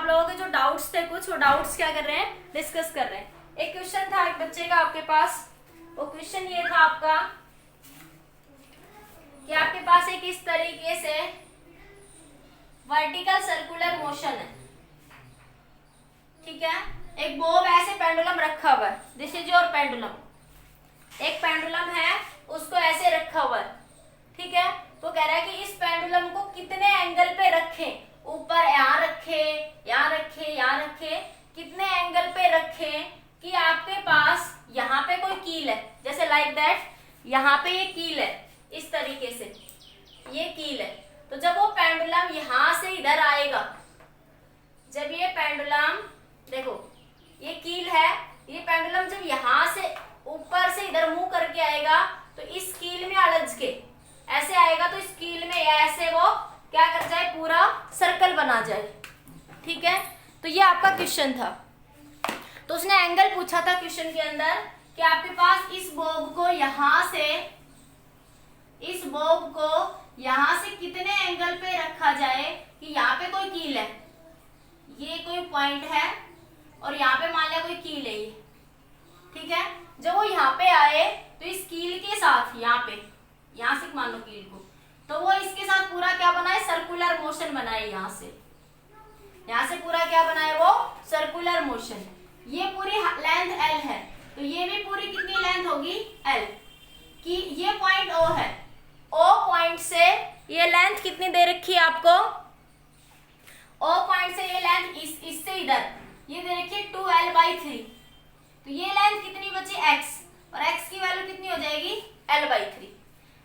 आप लोगों के जो डाउट्स थे कुछ, वो डाउट्स क्या कर रहे हैं, डिस्कस कर रहे हैं। एक क्वेश्चन था एक बच्चे का आपके पास, वो क्वेश्चन ये था आपका कि आपके पास एक इस तरीके से वर्टिकल सर्कुलर मोशन है, ठीक है। एक बॉब ऐसे पेंडुलम रखा हुआ है, दिस इज योर पेंडुलम। एक पेंडुलम है, उसको ऐसे रखा हुआ है, ठीक है। तो कह रहा है कि इस पेंडुलम को कितने एंगल पे रखें, ऊपर यहाँ रखे, यहाँ रखे, यहाँ रखे, कितने एंगल पे रखें कि आपके पास यहाँ पे कोई कील है, जैसे लाइक दैट, यहाँ पे ये कील है, इस तरीके से ये कील है। तो जब वो पेंडुलम यहाँ से इधर आएगा, जब ये पेंडुलम, देखो ये कील है, ये पेंडुलम जब यहाँ से ऊपर से इधर मुंह करके आएगा तो इस कील में अड़ज के ऐसे आएगा, तो इस कील में ऐसे वो क्या कर जाए, पूरा सर्कल बना जाए, ठीक है। तो ये आपका क्वेश्चन था। तो उसने एंगल पूछा था क्वेश्चन के अंदर कि आपके पास इस बॉब को यहाँ से, इस बॉब को यहाँ से कितने एंगल पे रखा जाए कि यहाँ पे कोई कील है, ये कोई पॉइंट है और यहाँ पे मान लिया कोई कील है ये, ठीक है। जब वो यहाँ पे आए तो इस कील के साथ यहाँ पे, यहाँ से मान लो कील को, तो वो इसके साथ पूरा क्या बनाए, सर्कुलर मोशन बनाए। यहाँ से पूरा क्या बनाए, वो सर्कुलर मोशन। ये पूरी लेंथ एल है, तो ये भी पूरी कितनी लेंथ होगी, एल की। ये पॉइंट ओ है, ओ पॉइंट से ये लेंथ कितनी दे रखी है आपको, ओ पॉइंट से ये लेंथ इससे इधर ये दे रखी है 2l/3। तो ये लेंथ कितनी बची, x, और x की वैल्यू कितनी हो जाएगी, l/3।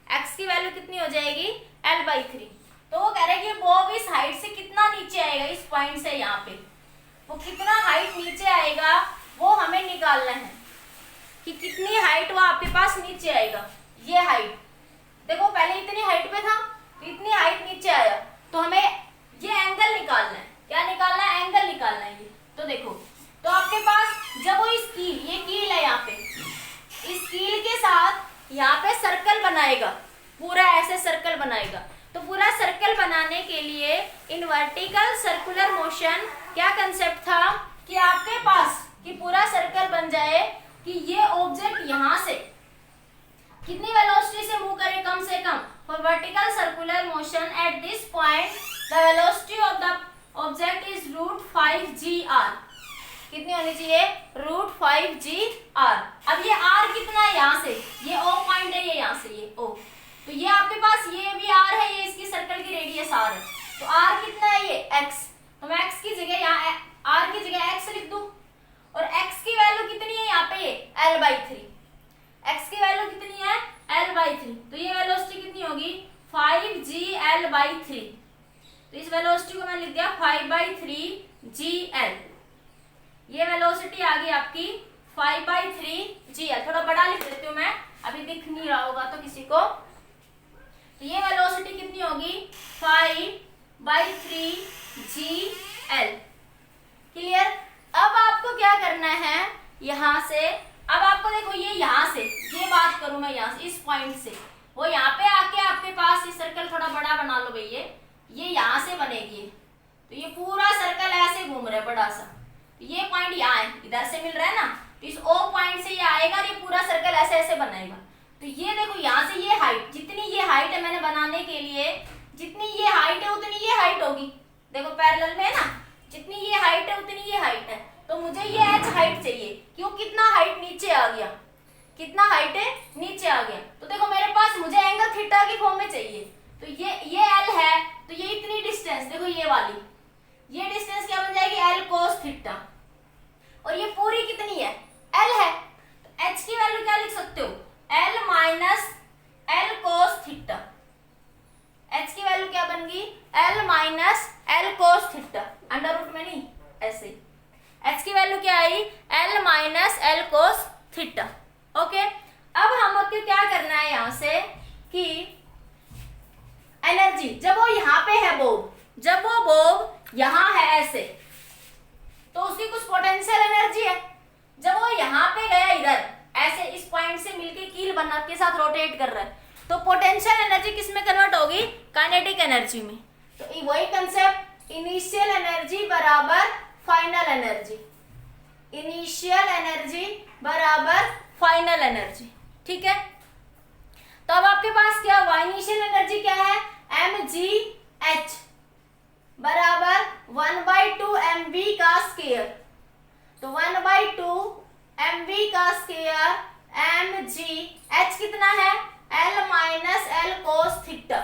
x की वैल्यू कितनी हो जाएगी, l/3। तो वो कह रहे हैं कि बॉब इस हाइट से कितना नीचे आएगा, इस पॉइंट से यहाँ पे वो कितना हाइट नीचे आएगा, वो हमें निकालना है कि कितनी हाइट वो आपके पास नीचे आएगा। ये हाइट देखो, पहले इतनी हाइट पे था, तो इतनी हाइट नीचे आया, तो हमें ये एंगल निकालना है। क्या निकालना है, एंगल निकालना है ये। तो देखो, तो आपके पास जब वो इस कील, ये कील है यहाँ पे, इस कील के साथ यहाँ पे सर्कल बनाएगा, पूरा ऐसे सर्कल बनाएगा। तो पूरा सर्कल बनाने के लिए इन वर्टिकल सर्कुलर मोशन क्या कंसेप्ट था कि आपके पास कि पूरा सर्कल बन जाए कि ये ऑब्जेक्ट यहाँ से कितनी वेलोसिटी से मूव करे, कम से कम। For vertical circular motion at this point the velocity of the object is √5g/r। कितनी होनी चाहिए, √5g/r। अब ये r कितना है, यहाँ से ये o पॉइंट है, ये यहाँ से ये o, तो ये आपके पास ये भी r है, ये इसकी सर्कल की रेडियस r है। तो r कितना है, ये x। तो मैं x की जगह यहाँ r की जगह x लिख दूं, और x की वैल्यू कितनी है यहाँ पे, ये l/3। x की वैल्यू कितनी है, l/3। तो ये वेलोसिटी कितनी होगी, 5g/l/3। तो इस वेलोसिटी को मैं लिख दिया 5/3gl। ये वेलोसिटी आ गई आपकी 5/3gl। थोड़ा बड़ा लिख देती हूँ मैं, अभी दिख नहीं रहा होगा तो किसी को। तो ये वेलोसिटी कितनी होगी, 5/3gl। क्लियर। अब आपको क्या करना है, यहाँ से, अब आपको देखो ये यहाँ से, ये बात करूं मैं यहाँ से, इस पॉइंट से वो यहाँ पे आके आपके पास ये सर्कल थोड़ा बड़ा बना लो भैया, ये यहाँ से बनेगी। तो ये पूरा सर्कल ऐसे घूम रहा है बड़ा सा, तो ये पॉइंट यहाँ है, इधर से मिल रहा है ना, तो इस ओ पॉइंट से ये आएगा और ये पूरा सर्कल ऐसे ऐसे बनाएगा। तो ये देखो यहाँ से ये हाइट, जितनी ये हाइट है मैंने बनाने के लिए, जितनी ये हाइट है उतनी ये हाइट होगी। देखो पैरेलल में है ना, जितनी ये हाइट है उतनी ये हाइट है। तो मुझे ये h हाइट चाहिए, क्यों, कितना हाइट नीचे आ गया, कितना हाइट है, नीचे आ गया। तो देखो मेरे पास मुझे एंगल थीटा की फॉर्म में चाहिए। तो ये l है, तो ये इतनी डिस्टेंस, देखो ये वाली, ये डिस्टेंस क्या बन जाएगी, l cos थीटा। और ये पूरी कितनी है, l है, तो h की वैल्यू क्या लिख सकते हो, l - l cos theta. h की वैल्यू क्या बन गई, l - l cos theta, under root में नहीं, ऐसे। h की वैल्यू क्या आई, l - l cos theta. Okay. अब हमको क्या करना है यहाँ से कि एनर्जी, जब वो यहाँ पे है बॉब, जब वो बॉब यहाँ है ऐसे, तो उसकी कुछ पोटेंशियल एनर्जी है। जब वो यहाँ पे गया इधर ऐसे, इस पॉइंट से मिलके कील बना के साथ रोटेट कर रहा है, तो पोटेंशियल एनर्जी किस में कन्वर्ट होगी, काइनेटिक एनर्जी में। तो वही कंसेप्ट, इनिशियल एनर्जी बराबर फाइनल एनर्जी, इनिशियल एनर्जी बराबर फाइनल एनर्जी। ठीक है, तो अब आपके पास क्या हुआ, इनिशियल एनर्जी क्या है, mgh बराबर 1/2 mv का स्क्वायर, तो 1/2 mv का स्क्वायर mg, h कितना है, l minus L cos theta.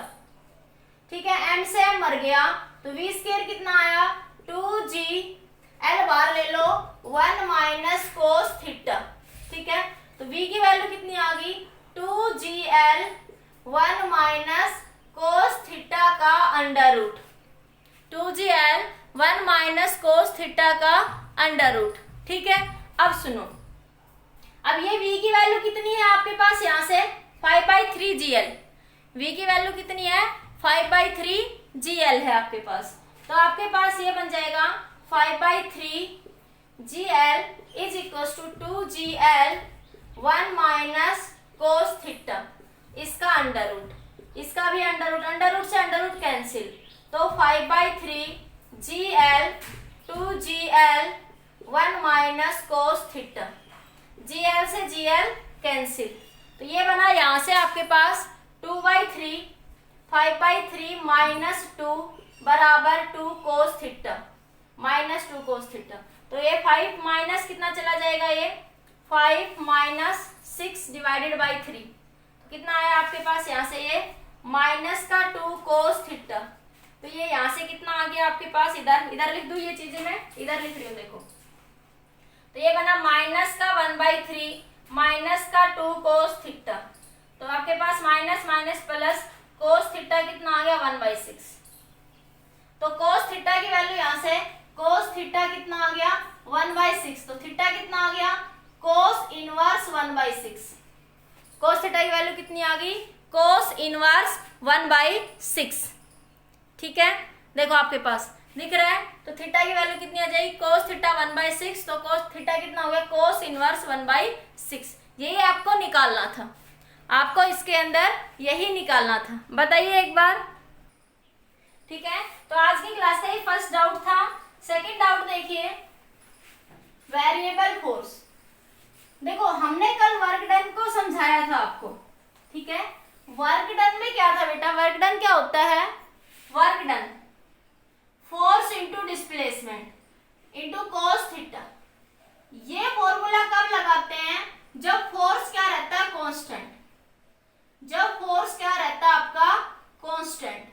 ठीक है, m से m मर गया तो v स्क्वायर कितना आया 2g, l बार ले लो 1 माइनस कोस थीटा। ठीक है, तो v की वैल्यू कितनी आ गई 2gl 1 माइनस कोस थीटा का under root, 2gl 1 minus cos theta का अंडर रूट। ठीक है, अब सुनो, अब ये v की वैल्यू कितनी है आपके पास, यहाँ से 5/3gl, v की वैल्यू कितनी है 5/3gl है आपके पास, तो आपके पास ये बन जाएगा 5/3gl is equal to 2gl 1 minus cos theta, इसका अंडर रूट, इसका भी अंडर रूट से अंडर रूट कैंसिल, तो 5/3gl 2gl 1 minus cos theta, gl से gl कैंसिल, तो ये बना यहाँ से आपके पास 2/3 5/3 माइनस 2 बराबर 2 कोस थीटा, माइनस 2 कोस थीटा, तो ये 5 माइनस कितना चला जाएगा, ये 5 माइनस 6 डिवाइडेड बाई 3, तो कितना आया आपके पास यहाँ से ये माइनस का 2 कोस थीटा, तो ये यहाँ से कितना आ गया आपके पास, इधर लिख दूं, ये चीजें मैं इधर लिख रही हूँ देखो, तो ये बना माइनस का 1/3 माइनस का 2 कोस थीटा, तो आपके पास minus minus plus cos theta कितना आ गया 1/6, तो कोस थीटा की वैल्यू यहाँ से कोस थीटा कितना आ गया 1/6, तो थीटा कितना आ गया कोस इनवर्स 1/6, कोस थीटा की वैल्यू कितनी आ गई कोस इनवर्स 1/6। ठीक है, देखो आपके पास दिख रहा है, तो थीटा की वैल्यू कितनी आ जाएगी कोस थीटा 1/6, तो कोस थीटा कितना हो गया कोस इनवर्स 1/6, यही आपको निकालना था, आपको इसके अंदर यही निकालना था, बताइए एक बार। ठीक है, तो आज की क्लास का ये फर्स्ट डाउट था। सेकंड डाउट देखिए, वेरिएबल फोर्स, देखो हमने कल वर्क डन को समझाया था आपको। ठीक है, वर्क डन में क्या था बेटा, वर्क डन क्या होता है, work done force into displacement into cos theta, ये फॉर्मूला कब लगाते हैं, जब फोर्स क्या रहता है कांस्टेंट, जब फोर्स क्या रहता है आपका कांस्टेंट,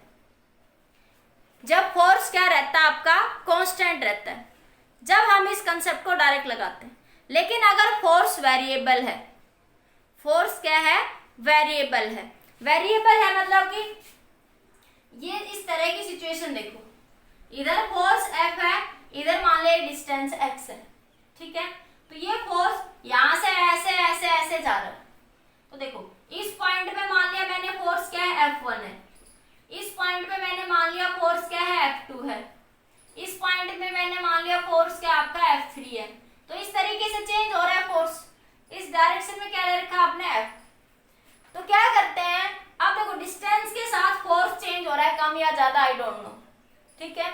जब फोर्स क्या रहता है आपका कांस्टेंट रहता है, जब हम इस कंसेप्ट को डायरेक्ट लगाते हैं। लेकिन अगर फोर्स वेरिएबल है, फोर्स क्या है वेरिएबल है, वेरिएबल है मतलब कि ये इस तरह की सिचुएशन देखो, इधर फोर्स F है, इधर मान ले डिस्टेंस x है। ठीक है, तो ये फोर्स यहां से ऐसे ऐसे ऐसे जा रहा है, तो देखो इस पॉइंट पे मान लिया मैंने फोर्स क्या है F1 है, इस पॉइंट पे मैंने मान लिया फोर्स क्या है F2 है, इस पॉइंट पे मैंने मान लिया फोर्स क्या आपका F3 है, तो इस तरीके से चेंज हो रहा है फोर्स, इस डायरेक्शन में क्या ले रखा आपने F, तो क्या करते हैं, अब देखो डिस्टेंस के साथ फोर्स चेंज हो रहा है, कम या ज्यादा आई डोंट नो। ठीक है,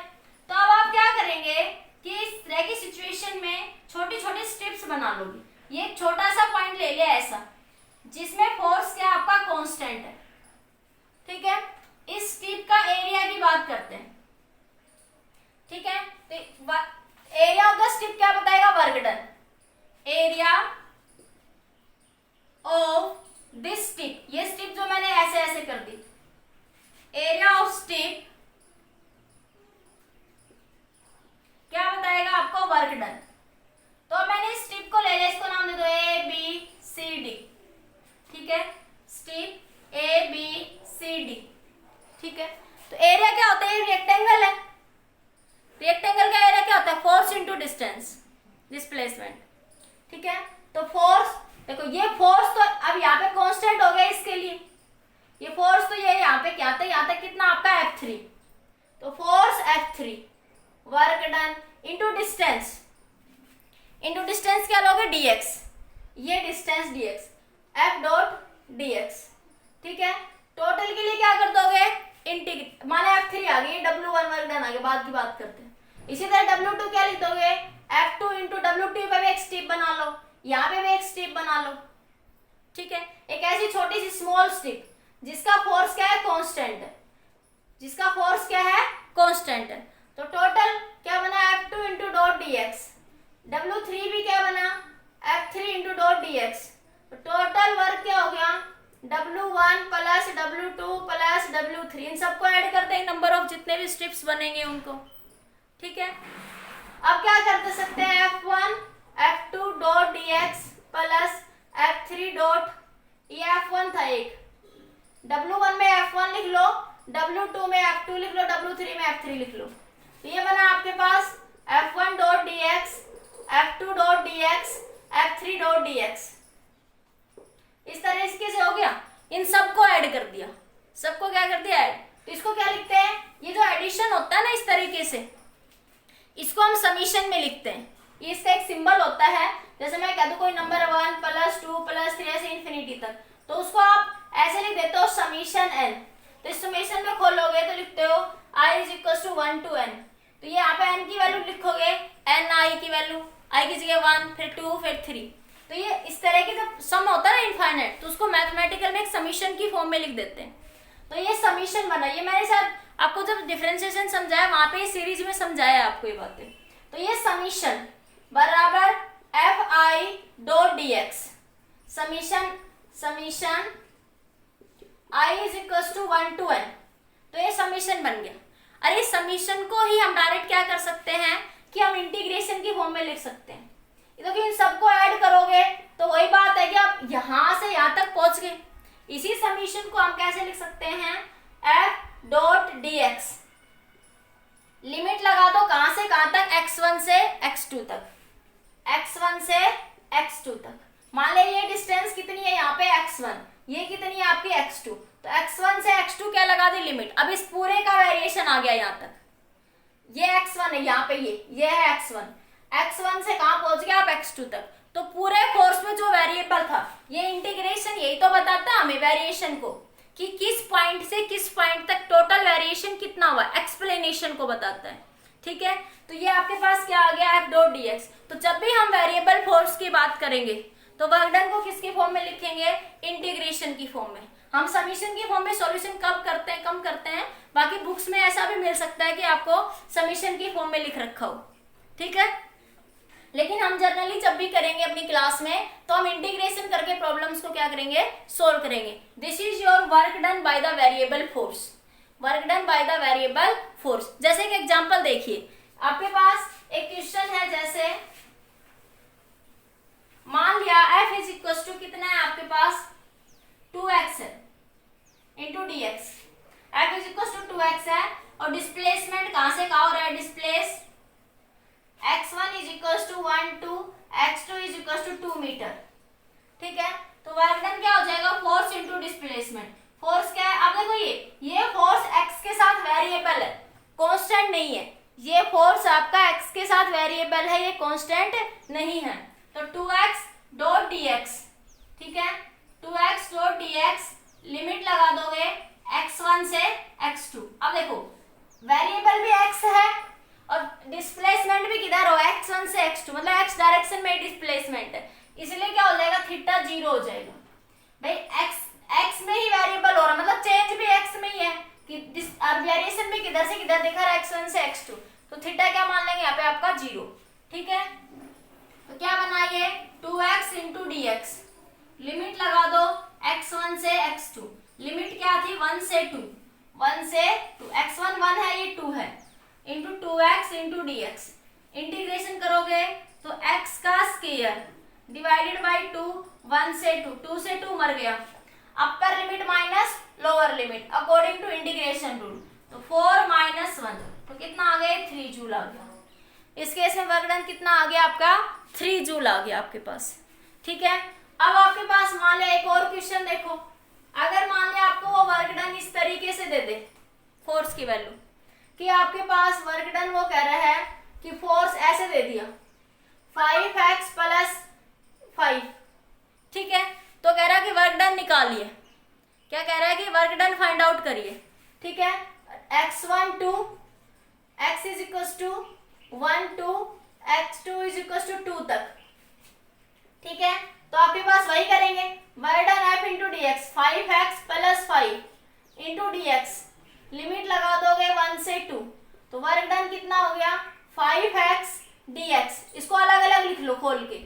तो अब आप क्या करेंगे कि इस तरह की सिचुएशन में छोटी छोटी स्ट्रिप्स बना लोगे, ये एक छोटा सा पॉइंट ले लिया ऐसा जिसमें फोर्स क्या आपका कांस्टेंट है। ठीक है, इस स्ट्रिप का एरिया की बात करते हैं। ठीक है, तो एरिया ऑफ द स्ट्रिप क्या बताएगा, work done, area of this strip, ये स्ट्रिप जो मैंने ऐसे ऐसे कर दी, एरिया ऑफ स्ट्रिप क्या बताएगा आपको, वर्क डन। तो मैंने इस स्ट्रिप को ले लिया, इसको नाम दे दो ए बी सी डी। ठीक है, strip A B C D. ठीक है, तो एरिया क्या होता है, रेक्टेंगल है, रेक्टेंगल का एरिया क्या होता है, फोर्स इनटू डिस्टेंस डिस्प्लेसमेंट। ठीक है, तो फोर्स देखो, ये फोर्स तो अब यहाँ पे कांस्टेंट हो गया इसके लिए, ये फोर्स तो ये यहाँ पे क्या था, यहाँ तक कितना आपका F3, तो force F3 work done into distance, into distance क्या लोगे dx, ये distance dx, F dot dx। ठीक है, टोटल के लिए क्या कर दोगे इंटीग्रेट, माने F3 आ गई, W1 वर्क डन आ गया, बाद की बात करते हैं, इसी तरह W2 क्या लिख दोगे, F2 इंटू W2 पे भी एक स्ट्रिप बना लो, यहाँ पे भी एक स्ट्रिप बना लो, ठीक है। एक ऐसी छोटी सी स्मॉल स्ट्रिप जिसका फोर्स क्या है, कांस्टेंट, जिसका फोर्स क्या है, कांस्टेंट। तो टोटल क्या बना, F2 into dot dx, W3 भी क्या बना, F3 इंटू डॉट dx। तो टोटल वर्क क्या हो गया, W1 plus W2 plus W3, इन सबको ऐड करते हैं, नंबर ऑफ जितने भी स्ट्रिप्स बनेंगे उनको, ठीक है। अब क्या कर सकते हैं, F1 F2 dot dx plus F3 dot, ये F1 था एक, W1 में F1 लिख लो, W2 में F2 लिख लो, W3 में F3 लिख लो। तो ये बना आपके पास F1 dot dx, F2 dot dx, F3 dot dx। इस तरीके से हो गया, इन सबको ऐड कर दिया, सबको क्या कर दिया, ऐड। तो इसको क्या लिखते हैं, ये जो एडिशन होता है ना इस तरीके से, इसको हम समीशन में लिखते हैं। ये इसका एक सिंबल होता है, जैसे मैं कह दूं कोई नंबर 1 प्लस 2 प्लस 3 ऐसे इन्फिनिटी तक, तो उसको आप ऐसे लिख देते हो समीशन n। तो इस समीशन में खोलोगे तो लिखते हो i is equal to 1 to n। तो ये यहाँ पे n की वैल्यू लिखोगे, n i की वैल्यू, i की जगह 1, फिर 2, फिर 3। तो ये इस तरह के जब सम होता है ना इनफाइनाइट, तो उसको मैथमेटिकल में एक समीशन की फॉर्म में लिख देते हैं। तो ये समीशन बना, ये मैंने शायद आपको जब डिफरेंशिएशन समझाया वहां पे सीरीज में समझाया आपको ये बातें। तो ये समीशन बराबर F I dot D X, summation I is equal to 1 to n। तो ये समीशन बन गया। अरे समीशन को ही हम डायरेक्ट क्या कर सकते हैं कि हम इंटीग्रेशन की फॉर्म में लिख सकते हैं। क्योंकि इन सबको ऐड करोगे तो वही बात है कि आप यहां से यहां तक पहुंच गए। इसी समीशन को हम कैसे लिख सकते हैं, F dot D X, limit लगा दो कहां से कहां तक, x1 से x2 तक, x1 से x2 तक। मान ले ये डिस्टेंस कितनी है यहाँ पे x1, ये कितनी है आपकी x2, तो x1 से x2 क्या लगा दी, लिमिट। अब इस पूरे का वेरिएशन आ गया यहाँ तक, ये x1 है यहाँ पे, ये है x1 से कहां पहुंच गया आप x2 तक। तो पूरे कोर्स में जो वेरिएबल था, ये इंटीग्रेशन यही तो बताता है हमें वेरिएशन को, कि किस पॉइंट से किस पॉइंट तक टोटल वेरिएशन कितना हुआ, एक्सप्लेनेशन को बताता है, ठीक है। तो ये आपके पास क्या आ गया, एफ डॉट डी एक्स। तो जब भी हम वेरिएबल फोर्स की बात करेंगे तो वर्क डन को किसकी फॉर्म में लिखेंगे, इंटीग्रेशन की फॉर्म में। हम समीशन की फॉर्म में सॉल्यूशन कब करते हैं, कम करते हैं, बाकी बुक्स में ऐसा भी मिल सकता है कि आपको समीशन की फॉर्म में लिख रखा हो, ठीक है। लेकिन हम जनरली जब भी करेंगे अपनी क्लास में तो हम इंटीग्रेशन करके प्रॉब्लम्स को क्या करेंगे, सोल्व करेंगे। This is your work done by the variable force, work done by the variable force. जैसे एक एग्जांपल देखिए, आपके पास एक क्वेश्चन है, जैसे मान लिया f इज इक्वल टू कितना है आपके पास 2x है into D X, f is equal to 2x है और डिस्प्लेसमेंट कहां से कहां हो रहा है, displace x1 is equal to 1 to x2 is equal to 2 metre, ठीक है। तो वर्क डन क्या हो जाएगा, फोर्स इंटू डिस्प्लेसमेंट। फोर्स क्या है, अब देखो ये फोर्स x के साथ वेरिएबल है, कांस्टेंट नहीं है। ये फोर्स आपका x के साथ वेरिएबल है, ये कांस्टेंट नहीं है। तो 2x डॉट dx, ठीक है, 2x डॉट dx, लिमिट लगा दोगे x1 से x2। अब देखो वेरिएबल भी x है और डिस्प्लेसमेंट भी किधर हो, x1 से x2, मतलब x डायरेक्शन में डिस्प्लेसमेंट है, इसलिए क्या हो जाएगा, थीटा 0 हो जाएगा। भाई x में ही वेरिएबल हो रहा, मतलब चेंज भी x में ही है, कि वेरिएशन भी किधर से किधर दिखा रहा है, x1 से x2, तो थीटा क्या मान लेंगे यहाँ पे आपका 0, ठीक है। तो क्या बना ये 2x into D X, limit लगा दो x1 से x2, लिमिट क्या थी 1 से 2, 1 से 2, x1 1 है, ये 2 है, into 2x into D x. Integration करोगे तो x का स्क्वायर डिवाइडेड बाई 2, 1 से 2, 2 से 2 मर गया, upper limit minus lower limit according to integration rule, तो 4 माइनस 1, तो कितना आ गया 3 जूल आ गया। इस केस में वर्क डन कितना आ गया आपका 3 जूल आ गया आपके पास, ठीक है। अब आपके पास मान लिया एक और क्वेश्चन देखो, अगर मान लिया आपको वो वर्क डन इस तरीके से दे दे, फोर्स की वैल्यू, कि आपके पास वर्क डन वो कह रहा है कि फोर्स ऐसे दे दिया 5x प्लस 5, ठीक है। तो कह रहा है कि वर्क डन निकालिए, क्या कह रहा है कि वर्क डन फाइंड आउट करिए, ठीक है। x1 2 x is equal to 1 2 x2 is equal to 2 तक। ठीक है, तो आपके पास वही करेंगे, work done f into D X, 5x plus 5 into D X, limit लगा दोगे 1 से 2, तो वर्क डन कितना हो गया 5x dx। इसको अलग अलग लिख लो खोल के,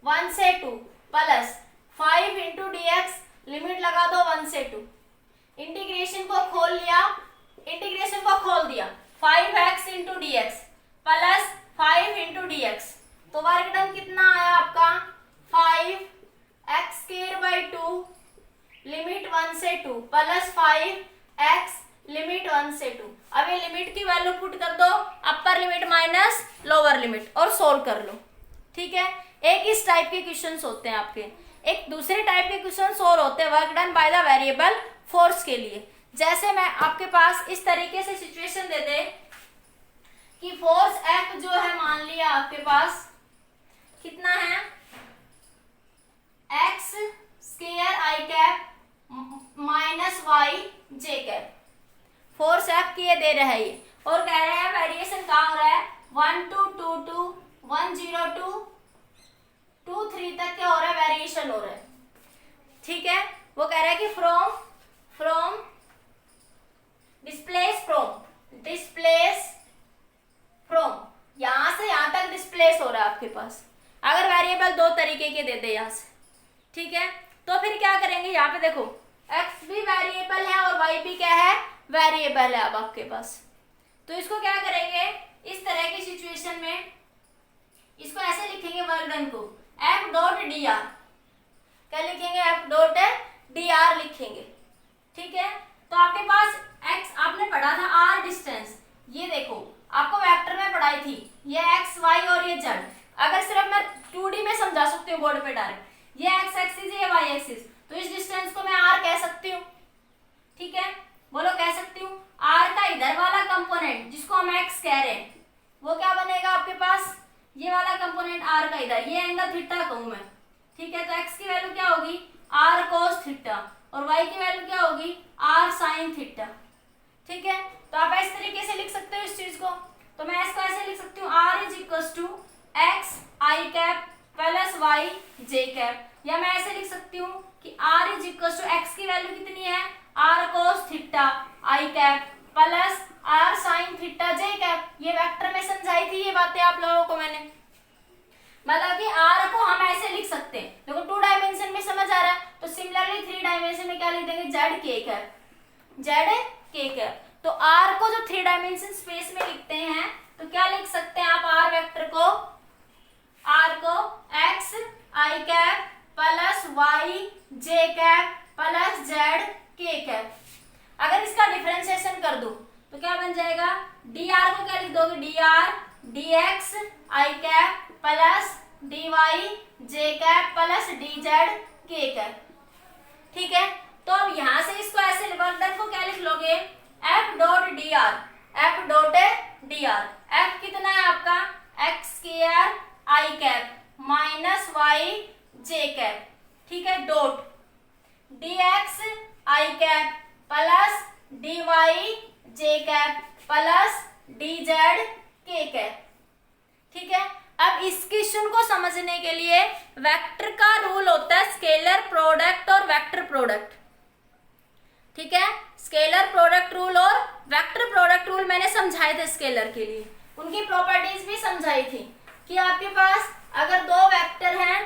1 से 2 plus 5 into D X, limit लगा दो 1 से 2, इंटीग्रेशन को खोल लिया, इंटीग्रेशन को खोल दिया, 5x into D x plus 5 into D x, तो वर्क डन कितना आया आपका 5x स्क्वायर बाई 2 लिमिट 1 से 2 प्लस 5x लिमिट 1 से 2। अब ये लिमिट की वैल्यू पुट कर दो, अपर लिमिट माइनस लोअर लिमिट, और सोल्व कर लो। ठीक है, एक इस टाइप के क्वेश्चंस होते हैं आपके। एक दूसरे टाइप के क्वेश्चन सोल्व होते हैं work done by the variable force के लिए। जैसे मैं आपके पास इस तरीके से सिचुएशन दे दे कि फोर्स F जो है मान लिया आपके पास कितना है x square i cap minus Y J cap, force F की ये दे रहा है ये, और कह रहे हैं वेरिएशन कहाँ हो रहा है 1 2 2 2 1 0 2 2 3 तक क्या हो रहा है वेरिएशन हो रहा है। ठीक है, वो कह रहा है कि फ्रॉम डिस्प्लेस फ्रॉम यहां से यहां तक डिस्प्लेस हो रहा है आपके पास, अगर वेरिएबल दो तरीके के दे दे यहां से। ठीक है, तो फिर क्या करेंगे, यहाँ पे देखो x भी वेरिएबल है और y भी क्या है वेरिएबल है अब आपके पास, तो इसको क्या करेंगे इस तरह की सिचुएशन में, इसको ऐसे लिखेंगे वर्क डन को f डॉट डी आर, क्या लिखेंगे f डॉट डी आर लिखेंगे। ठीक है, तो आपके पास x आपने पढ़ा था r डिस्टेंस, ये देखो आपको वेक्टर में पढ़ाई थी, ये x y और ये z, अगर सिर्फ मैं 2D में समझा सकती हूँ बोर्ड पे डायरेक्ट, ये x एक्सिस ये y एक्सिस, तो इस डिस्टेंस को मैं r कह सकती हूँ। ठीक है, बोलो कह सकती हूँ, r का इधर वाला कंपोनेंट जिसको हम x कह रहे हैं वो क्या बनेगा आपके पास, ये वाला कंपोनेंट r का इधर, ये एंगल थीटा कहूँ मैं। ठीक है, तो x की वैल्यू क्या होगी r cos थीटा और y की वैल्यू क्या होगी r sin थीटा। ठीक है, तो आप इस तरीके से लिख सकते हो इस चीज को, तो मैं इसको ऐसे लिख सकती हूँ r is equal to x i cap plus y j cap, या मैं ऐसे लिख सकती हूँ कि r is equal to x की वैल्यू कितनी है r cos theta i cap plus r sin theta j cap. ये वेक्टर में समझाई थी ये बातें आप लोगों को मैंने, मतलब कि r को हम ऐसे लिख सकते हैं, देखो 2 डायमेंशन में समझ आ रहा है, तो सिमिलरली 3 डायमेंशन में क्या लिख देंगे z k cap, z k cap. तो r को जो 3 डायमेंशन स्पेस में लिखते हैं तो क्या लिख सकते हैं आप r वेक्टर को, r को x i cap plus y j cap plus z k cap. अगर इसका डिफरेंशिएशन कर दो तो क्या बन जाएगा, dr को क्या लिख दोगे dr dx i cap plus dy j cap plus dz k cap. ठीक है, तो अब यहां से इसको ऐसे वर्क डन को क्या लिख लोगे f dot dr, f dot dr, f कितना है आपका x square i cap minus y j cap. ठीक है, dot dx i cap plus dy j cap plus dz k cap. ठीक है, अब इस क्वेश्चन को समझने के लिए वेक्टर का रूल होता है स्केलर प्रोडक्ट और वेक्टर प्रोडक्ट। ठीक है, स्केलर प्रोडक्ट रूल और वेक्टर प्रोडक्ट रूल मैंने समझाए थे स्केलर के लिए, उनकी प्रॉपर्टीज भी समझाई थी कि आपके पास अगर दो वेक्टर हैं,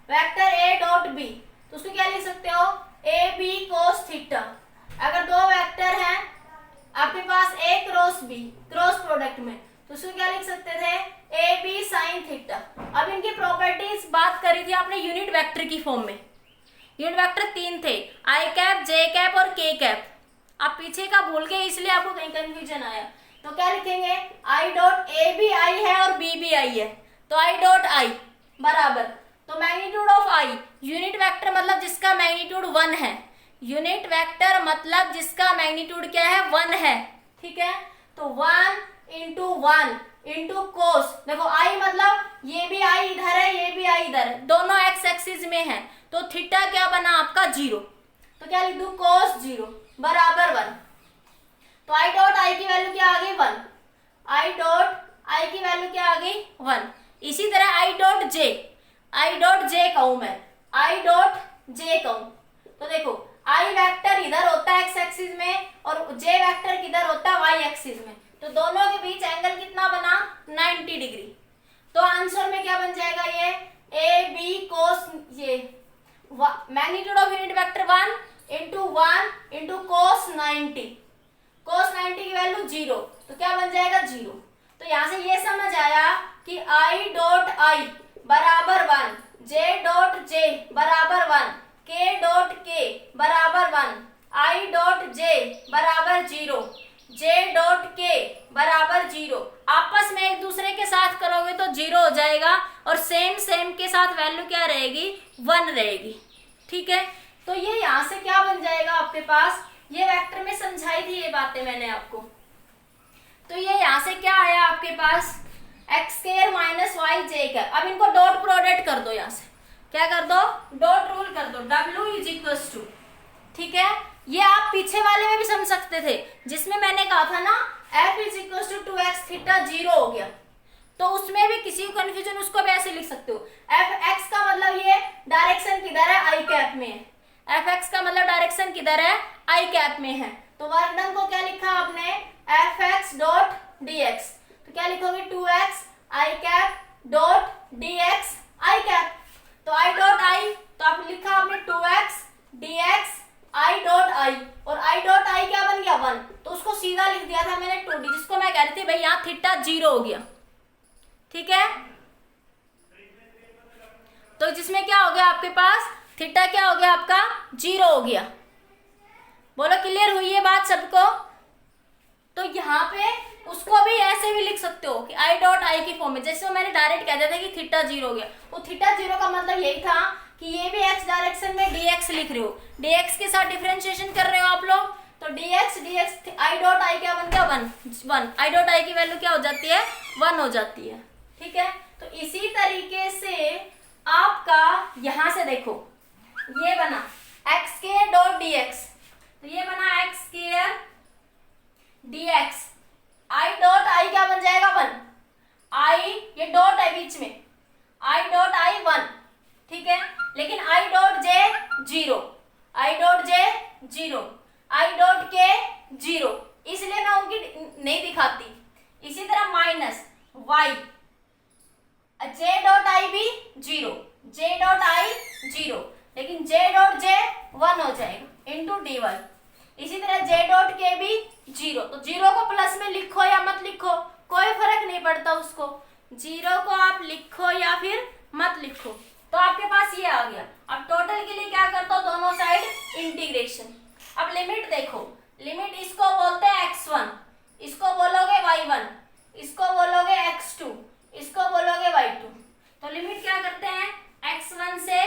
वेक्टर a डॉट b, तो उसको क्या लिख सकते हो ए बी कोस थीटा। अगर दो वेक्टर हैं आपके पास a cross b cross product में, तो उसको क्या लिख सकते थे ए बी साइन थीटा। अब इनकी प्रॉपर्टीज बात करी थी आपने यूनिट वेक्टर की फॉर्म में, यूनिट वेक्टर 3 थे, आई कैप जे कैप और के कैप। आप पीछे का भूल गए इसलिए आपको कहीं कंफ्यूजन आया, तो क्या लिखेंगे आई डॉट ए भी आई है और बी भी आई है, तो आई डॉट आई बराबर, तो magnitude of I, unit vector मतलब जिसका मैग्नीट्यूड 1 है, यूनिट वेक्टर मतलब जिसका मैग्नीट्यूड क्या है 1 है। ठीक है, तो 1 इंटू 1 इंटू कोस, देखो आई मतलब ये भी आई इधर है ये भी आई इधर है, दोनों एक्स एक्सिस में है, तो थीटा क्या बना आपका 0, तो क्या लिख दूं कोस 0 बराबर 1। तो आई डॉट आई की वैल्यू क्या आ गई 1, आई डॉट आई की वैल्यू क्या आ गई 1। इसी तरह आई डॉट जे कहूं मैं, आई डॉट जे कहूं तो देखो आई वेक्टर इधर होता है एक्स एक्सिस में और जे वेक्टर किधर होता है वाई एक्सिस में, तो दोनों के बीच एंगल कितना बना 90 डिग्री। तो आंसर में क्या बन जाएगा ये ए बी कोस, ये magnitude of unit vector 1 into cos 90, कोस 90 की वैल्यू 0, तो क्या बन जाएगा 0। तो यहां से ये समझ आया कि आई डॉट आई बराबर 1, जे डॉट जे बराबर 1, के डॉट के बराबर 1, आई डॉट जे बराबर 0, जे डॉट के बराबर 0। आपस में एक दूसरे के साथ करोगे तो 0 हो जाएगा और सेम के साथ वैल्यू क्या रहेगी 1 रहेगी। ठीक है, तो ये यहां से क्या बन जाएगा आपके पास, ये वेक्टर में समझाई थी ये बातें मैंने आपको। तो ये यहां से क्या आया आपके पास एक्स स्क्वायर माइनस वाई जे का। अब इनको डॉट प्रोडक्ट कर दो, यहां से क्या कर दो डॉट रूल कर दो, W इज इक्वल्स टू, ठीक है। ये आप पीछे वाले में भी समझ सकते थे जिसमें मैंने कहा था ना F is equals to 2x theta 0 हो गया, तो उसमें भी किसी को कंफ्यूजन उसको भी ऐसे लिख सकते हो। एफ एक्स का मतलब ये डायरेक्शन किधर है आई कैप में है, एफ एक्स का मतलब डायरेक्शन किधर है आई कैप में है। तो वर्क डन को क्या लिखा आपने F x dot D x, तो क्या लिखोगे 2x आई कैप डॉट डी एक्स आई कैप, तो आई डॉट आई तो आप लिखा आपने 2x dx I dot I, और आई डॉट आई क्या बन गया 1, तो उसको सीधा लिख दिया था मैंने 2d, जिसको मैं कह रही थी भाई यहाँ थीटा 0 हो गया। ठीक है, तो जिसमें क्या हो गया आपके पास थीटा क्या हो गया आपका 0 हो गया। बोलो क्लियर हुई ये बात सबको। तो यहाँ पे उसको भी ऐसे भी लिख सकते हो कि आई डॉट आई की फॉर्म में, जैसे मैंने डायरेक्ट कह दिया था कि थीटा 0 हो गया, वो थीटा 0 का मतलब यही था कि ये भी x डायरेक्शन में dx लिख रहे हो, dx के साथ डिफरेंशिएशन कर रहे हो आप लोग, तो dx आई डॉट आई क्या बन गया 1, आई डॉट आई की वैल्यू क्या हो जाती है 1 हो जाती है। ठीक है, तो इसी तरीके से आपका यहां से देखो ये बना एक्स स्क्वायर डॉट dx, तो ये बना x square dx, I dot I क्या बन जाएगा 1, आई ये डॉट है बीच में, आई डॉट आई 1, ठीक है, लेकिन I dot J 0, I dot J 0, I dot K 0, इसलिए मैं उनकी नहीं दिखाती। इसी तरह minus Y, J dot I भी 0, जे डॉट आई 0, लेकिन जे डॉट जे 1 हो जाएगा इंटू डी वाई। इसी तरह जे डॉट के भी 0, तो 0 को प्लस में लिखो या मत लिखो कोई फर्क नहीं पड़ता, उसको 0 को आप लिखो या फिर मत लिखो, तो आपके पास ये आ गया। अब टोटल के लिए क्या करता हो दोनों साइड इंटीग्रेशन। अब लिमिट देखो, लिमिट इसको बोलते हैं x1, इसको बोलोगे y1, इसको बोलोगे x2, इसको बोलोगे y2। तो लिमिट क्या करते हैं x1 से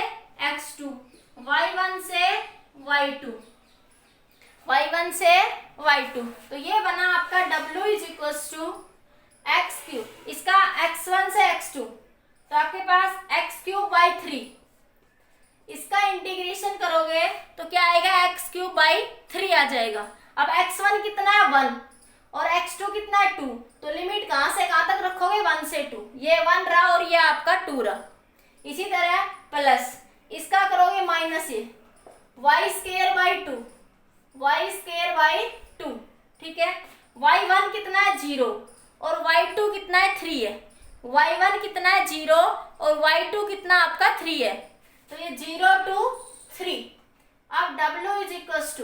x2, y1 से y2, y1 से y2, तो ये बना आपका W is equals to X cube, इसका x1 से x2, तो आपके पास एक्स क्यूब बाई 3, इसका इंटीग्रेशन करोगे तो क्या आएगा एक्स क्यूब बाई 3 आ जाएगा। अब x1 कितना है 1 और x2 कितना है 2, तो लिमिट कहां से कहां तक रखोगे 1 से 2, ये 1 रहा और ये आपका 2 रहा। इसी तरह प्लस इसका करोगे माइनस ये Y square by 2, Y square by 2, ठीक है, y1 कितना है 0 और y2 कितना है 3 है, y1 कितना है 0 और y2 कितना आपका 3 है, तो ये 0 to 3। अब W इज इक्वल्स टू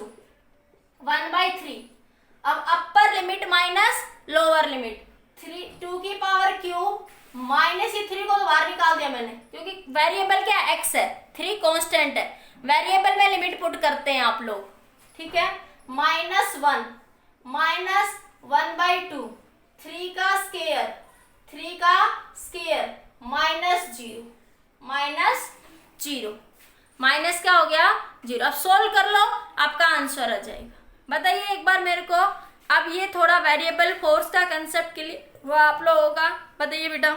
1/3। अब upper limit minus lower limit, 2 की पावर क्यूब माइनस ये 3 को तो बाहर निकाल दिया मैंने, क्योंकि वेरिएबल क्या x है, 3 कांस्टेंट है, वेरिएबल में लिमिट पुट करते हैं आप लोग। ठीक है, -1 माइनस 1/2, 3 का स्क्वायर, 3 का स्क्वायर -0, -0, माइनस क्या हो गया 0। अब सोल्व कर लो आपका आंसर आ जाएगा। बताइए एक बार मेरे को, अब ये थोड़ा वेरिएबल फोर्स का कंसेप्ट के लिए वो आप लोगों का बताइए बेटा।